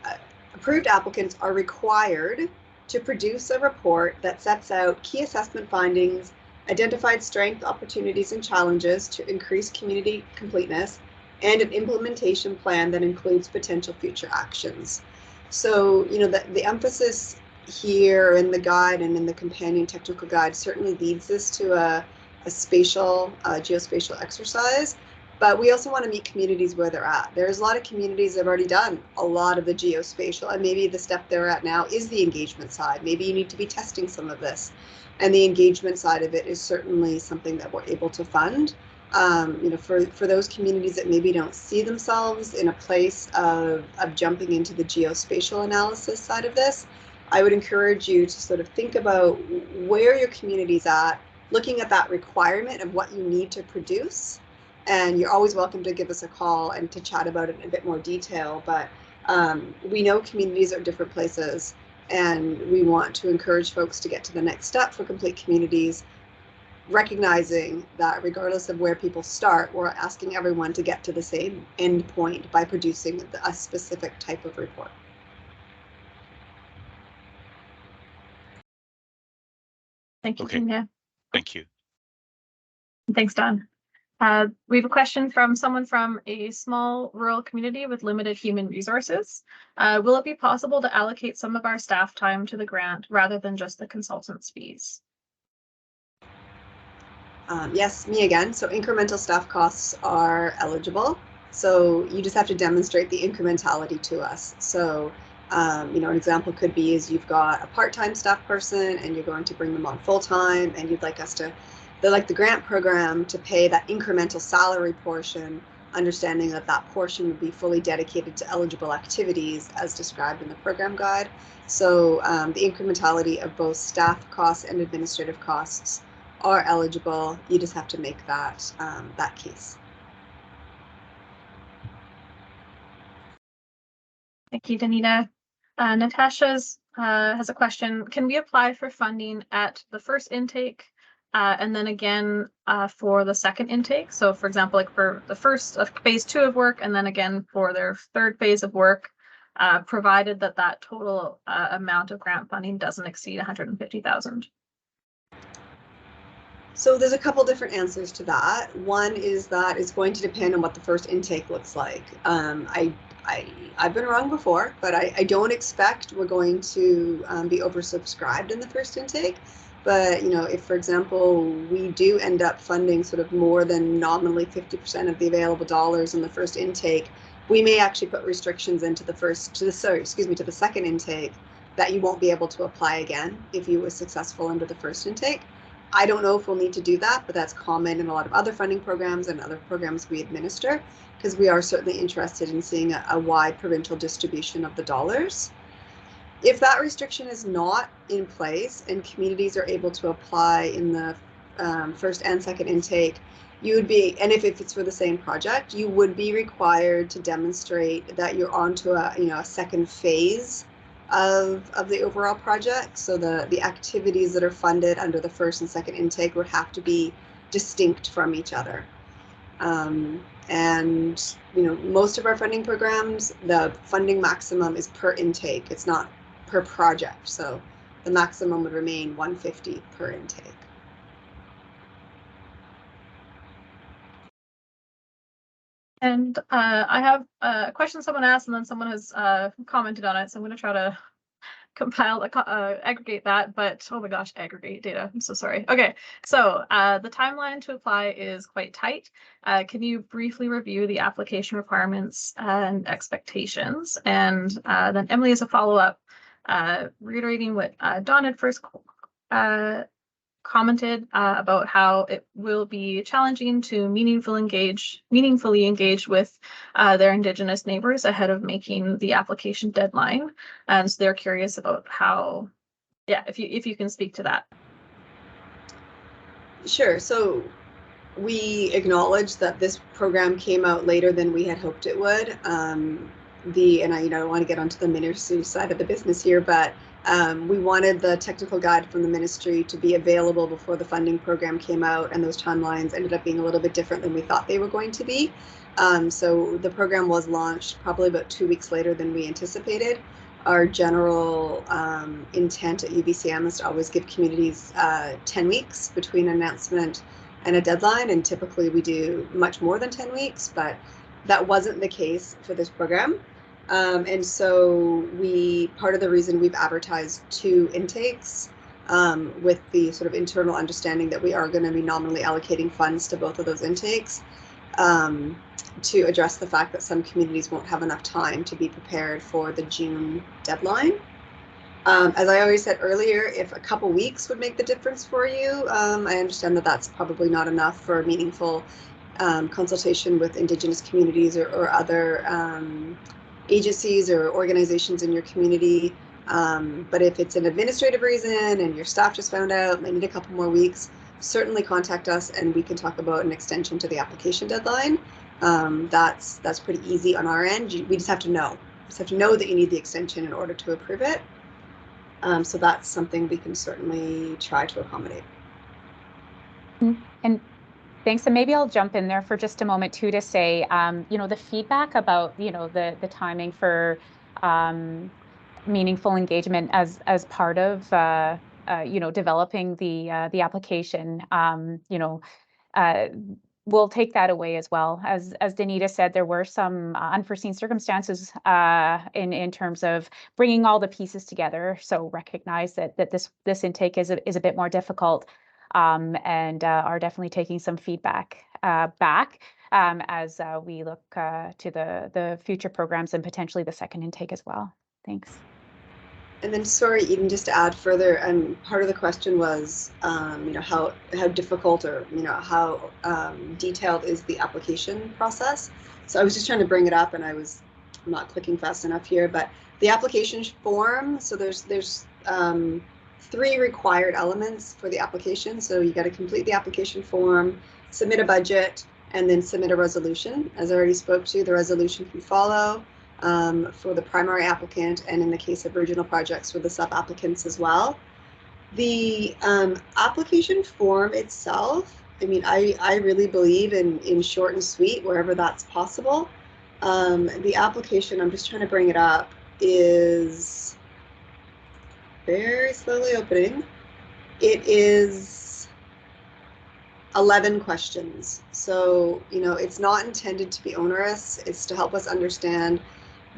approved applicants are required to produce a report that sets out key assessment findings, identified strengths, opportunities, and challenges to increase community completeness, and an implementation plan that includes potential future actions. So, you know, the emphasis here in the guide and in the companion technical guide certainly leads us to a spatial, geospatial exercise, but we also want to meet communities where they're at. There's a lot of communities that have already done a lot of the geospatial, and maybe the step they're at now is the engagement side. Maybe you need to be testing some of this. And the engagement side of it is certainly something that we're able to fund. You know, for those communities that maybe don't see themselves in a place of jumping into the geospatial analysis side of this, I would encourage you to sort of think about where your community's at, looking at that requirement of what you need to produce. And you're always welcome to give us a call and to chat about it in a bit more detail. But we know communities are different places, and we want to encourage folks to get to the next step for complete communities, recognizing that regardless of where people start, we're asking everyone to get to the same end point by producing a specific type of report. Thank you, Okay. Tina. Thank you. Thanks, Don. We have a question from someone from a small rural community with limited human resources. Will it be possible to allocate some of our staff time to the grant rather than just the consultant's fees? Yes, me again. So incremental staff costs are eligible. So you just have to demonstrate the incrementality to us. So, you know, an example could be is you've got a part-time staff person and you're going to bring them on full-time, and you'd like us to, like the grant program, to pay that incremental salary portion, understanding that that portion would be fully dedicated to eligible activities as described in the program guide. So the incrementality of both staff costs and administrative costs are eligible. You just have to make that that case. Thank you, Danita. Natasha's has a question. Can we apply for funding at the first intake and then again for the second intake? So for example, like for the first phase 2 of work, and then again for their third phase of work, provided that that total amount of grant funding doesn't exceed 150,000. So there's a couple different answers to that. One is that it's going to depend on what the first intake looks like. I've been wrong before, but I don't expect we're going to be oversubscribed in the first intake. But, you know, if, for example, we do end up funding sort of more than nominally 50% of the available dollars in the first intake, we may actually put restrictions into the second intake that you won't be able to apply again if you were successful under the first intake. I don't know if we'll need to do that, but that's common in a lot of other funding programs and other programs we administer, because we are certainly interested in seeing a wide provincial distribution of the dollars. If that restriction is not in place and communities are able to apply in the first and second intake, you would be, and if it's for the same project, you would be required to demonstrate that you're onto a second phase of the overall project. So the activities that are funded under the first and second intake would have to be distinct from each other. And you know, most of our funding programs, the funding maximum is per intake. It's not per project. So the maximum would remain 150 per intake. And I have a question someone asked, and then someone has commented on it. So I'm going to try to compile, aggregate that, but oh my gosh, aggregate data. I'm so sorry. Okay, so the timeline to apply is quite tight. Can you briefly review the application requirements and expectations? And then Emily, as a follow-up, reiterating what Dawn had first commented about how it will be challenging to meaningfully engage with their Indigenous neighbors ahead of making the application deadline, and so they're curious about how, yeah, if you can speak to that. Sure. So we acknowledge that this program came out later than we had hoped it would. And I don't want to get onto the ministry side of the business here, but we wanted the technical guide from the ministry to be available before the funding program came out, and those timelines ended up being a little bit different than we thought they were going to be. So the program was launched probably about 2 weeks later than we anticipated. Our general intent at UBCM is to always give communities 10 weeks between announcement and a deadline, and typically we do much more than 10 weeks, but that wasn't the case for this program. And so part of the reason we've advertised 2 intakes with the sort of internal understanding that we are going to be nominally allocating funds to both of those intakes to address the fact that some communities won't have enough time to be prepared for the June deadline. As I already said earlier, if a couple weeks would make the difference for you, I understand that that's probably not enough for meaningful consultation with Indigenous communities or other agencies or organizations in your community. But if it's an administrative reason and your staff just found out, might need a couple more weeks, certainly contact us and we can talk about an extension to the application deadline. That's pretty easy on our end. We just have to know. We just have to know that you need the extension in order to approve it. So that's something we can certainly try to accommodate. And thanks. And maybe I'll jump in there for just a moment too to say, the feedback about, the timing for meaningful engagement as part of, developing the application, we'll take that away as well. As Danita said, there were some unforeseen circumstances in terms of bringing all the pieces together. So recognize that this intake is a bit more difficult. and are definitely taking some feedback back as we look to the future programs and potentially the second intake as well. Thanks. And then, sorry, Eden, just to add further, part of the question was, how difficult or how detailed is the application process? So I was just trying to bring it up, and I'm not clicking fast enough here. But the application form, so there's 3 required elements for the application. So you got to complete the application form, submit a budget, and then submit a resolution. As I already spoke to, the resolution can follow for the primary applicant, and in the case of regional projects for the sub-applicants as well. The application form itself, I mean, I really believe in short and sweet wherever that's possible. The application, I'm just trying to bring it up, is very slowly opening. It is 11 questions. So, it's not intended to be onerous. It's to help us understand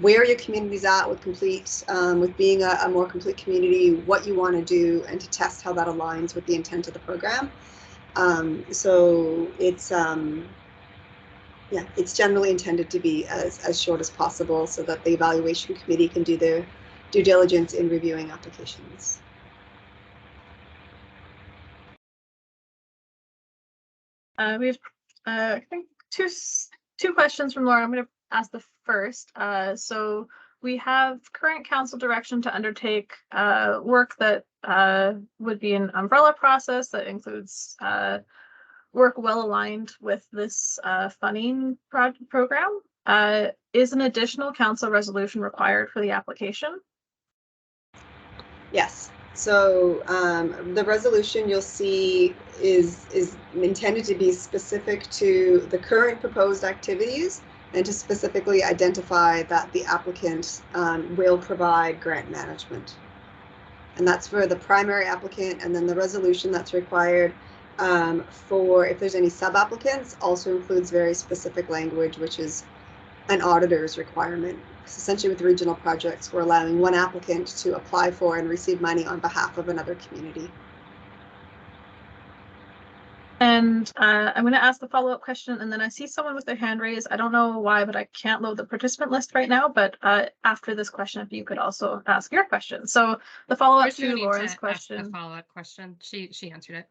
where your community's at with being a more complete community, what you want to do, and to test how that aligns with the intent of the program. So it's it's generally intended to be as short as possible so that the evaluation committee can do their due diligence in reviewing applications. We have, I think, two questions from Laura. I'm going to ask the first. So we have current council direction to undertake work that would be an umbrella process that includes work well aligned with this funding program. Is an additional council resolution required for the application? Yes. So the resolution you'll see is intended to be specific to the current proposed activities and to specifically identify that the applicant will provide grant management. And that's for the primary applicant, and then the resolution that's required for if there's any sub-applicants also includes very specific language, which is an auditor's requirement. Essentially with regional projects, we're allowing one applicant to apply for and receive money on behalf of another community. And I'm going to ask the follow-up question, and then I see someone with their hand raised. I don't know why, but I can't load the participant list right now. But after this question, if you could also ask your question. So the follow-up to Lauren's question. The follow-up question. She answered it.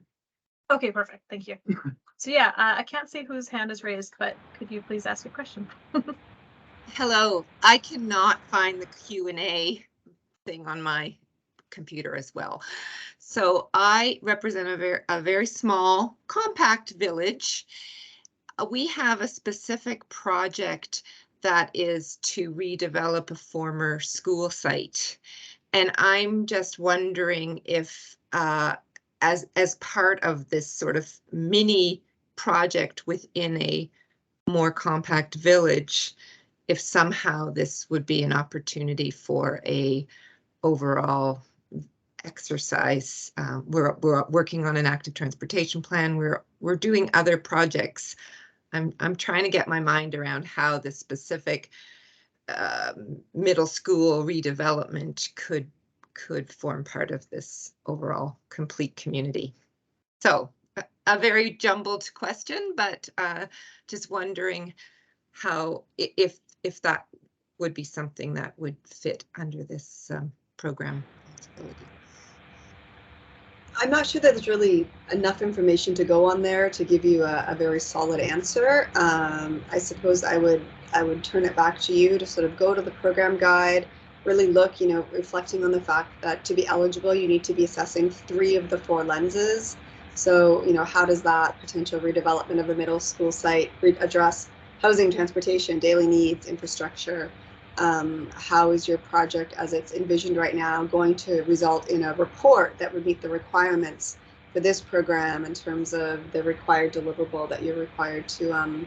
Okay, perfect. Thank you. So yeah, I can't see whose hand is raised, but could you please ask your question? Hello, I cannot find the Q&A thing on my computer as well. So I represent a very small, compact village. We have a specific project that is to redevelop a former school site. And I'm just wondering if, as part of this sort of mini project within a more compact village, if somehow this would be an opportunity for a overall exercise. We're working on an active transportation plan. We're doing other projects. I'm trying to get my mind around how the specific middle school redevelopment could form part of this overall complete community. So a very jumbled question, but just wondering how, if that would be something that would fit under this program. I'm not sure that there's really enough information to go on there to give you a very solid answer. I suppose I would turn it back to you to sort of go to the program guide, really look, reflecting on the fact that to be eligible, you need to be assessing 3 of the 4 lenses. So, how does that potential redevelopment of a middle school site address housing, transportation, daily needs, infrastructure? How is your project as it's envisioned right now going to result in a report that would meet the requirements for this program in terms of the required deliverable that you're required to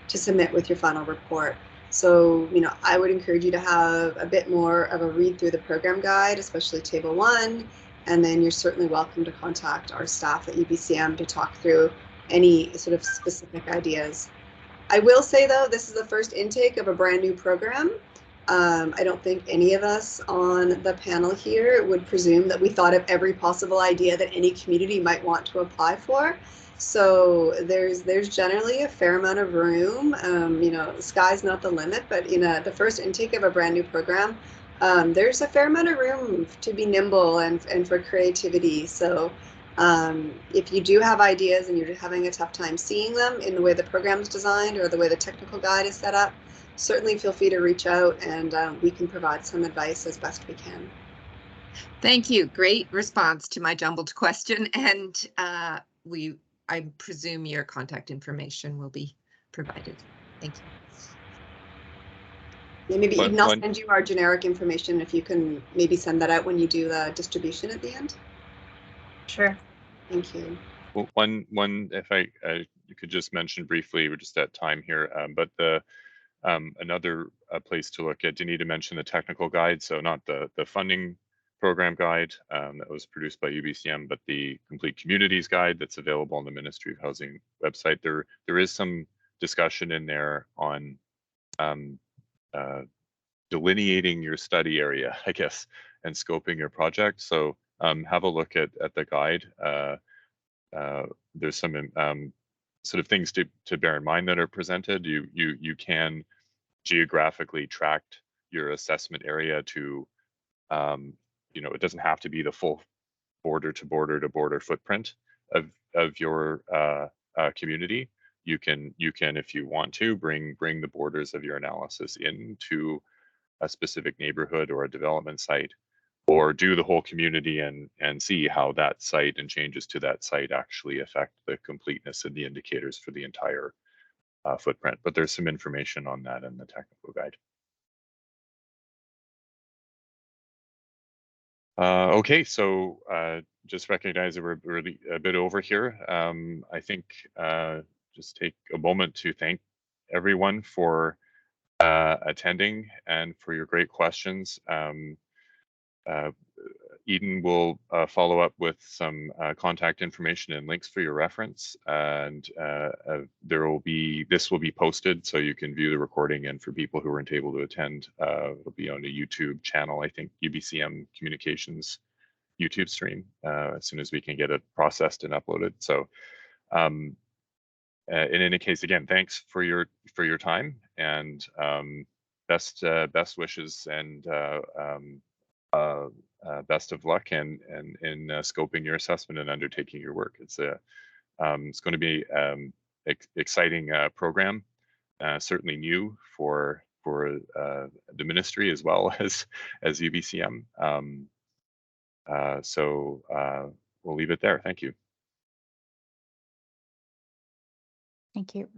submit with your final report? So, I would encourage you to have a bit more of a read through the program guide, especially table 1, and then you're certainly welcome to contact our staff at UBCM to talk through any sort of specific ideas. I will say though, this is the first intake of a brand new program. I don't think any of us on the panel here would presume that we thought of every possible idea that any community might want to apply for. So there's generally a fair amount of room. You know, the sky's not the limit, but in the first intake of a brand new program, there's a fair amount of room to be nimble and for creativity. So if you do have ideas and you're having a tough time seeing them in the way the program is designed or the way the technical guide is set up, certainly feel free to reach out, and we can provide some advice as best we can. Thank you. Great response to my jumbled question. And I presume your contact information will be provided. Thank you. Yeah, maybe Eden, I'll send you our generic information if you can maybe send that out when you do the distribution at the end. Sure. Thank you. Well, one, if you could just mention briefly, we're just at time here, but the another place to look at, you need to mention the technical guide, so not the funding program guide that was produced by UBCM, but the complete communities guide that's available on the Ministry of Housing website. There is some discussion in there on delineating your study area, I guess, and scoping your project. So have a look at the guide. There's some sort of things to bear in mind that are presented. You can geographically track your assessment area to, you know, it doesn't have to be the full border to border footprint of your community. You can, if you want to, bring the borders of your analysis into a specific neighborhood or a development site, or do the whole community and see how that site and changes to that site actually affect the completeness of the indicators for the entire footprint. But there's some information on that in the technical guide. Okay, so just recognize that we're really a bit over here. I think just take a moment to thank everyone for attending and for your great questions. Eden will follow up with some contact information and links for your reference, and this will be posted so you can view the recording, and for people who weren't able to attend, it'll be on a YouTube channel, I think UBCM Communications YouTube stream, as soon as we can get it processed and uploaded. So in any case, again, thanks for your time, and best wishes, and best of luck in scoping your assessment and undertaking your work. It's going to be exciting program, certainly new for the ministry as well as UBCM. So we'll leave it there. Thank you. Thank you.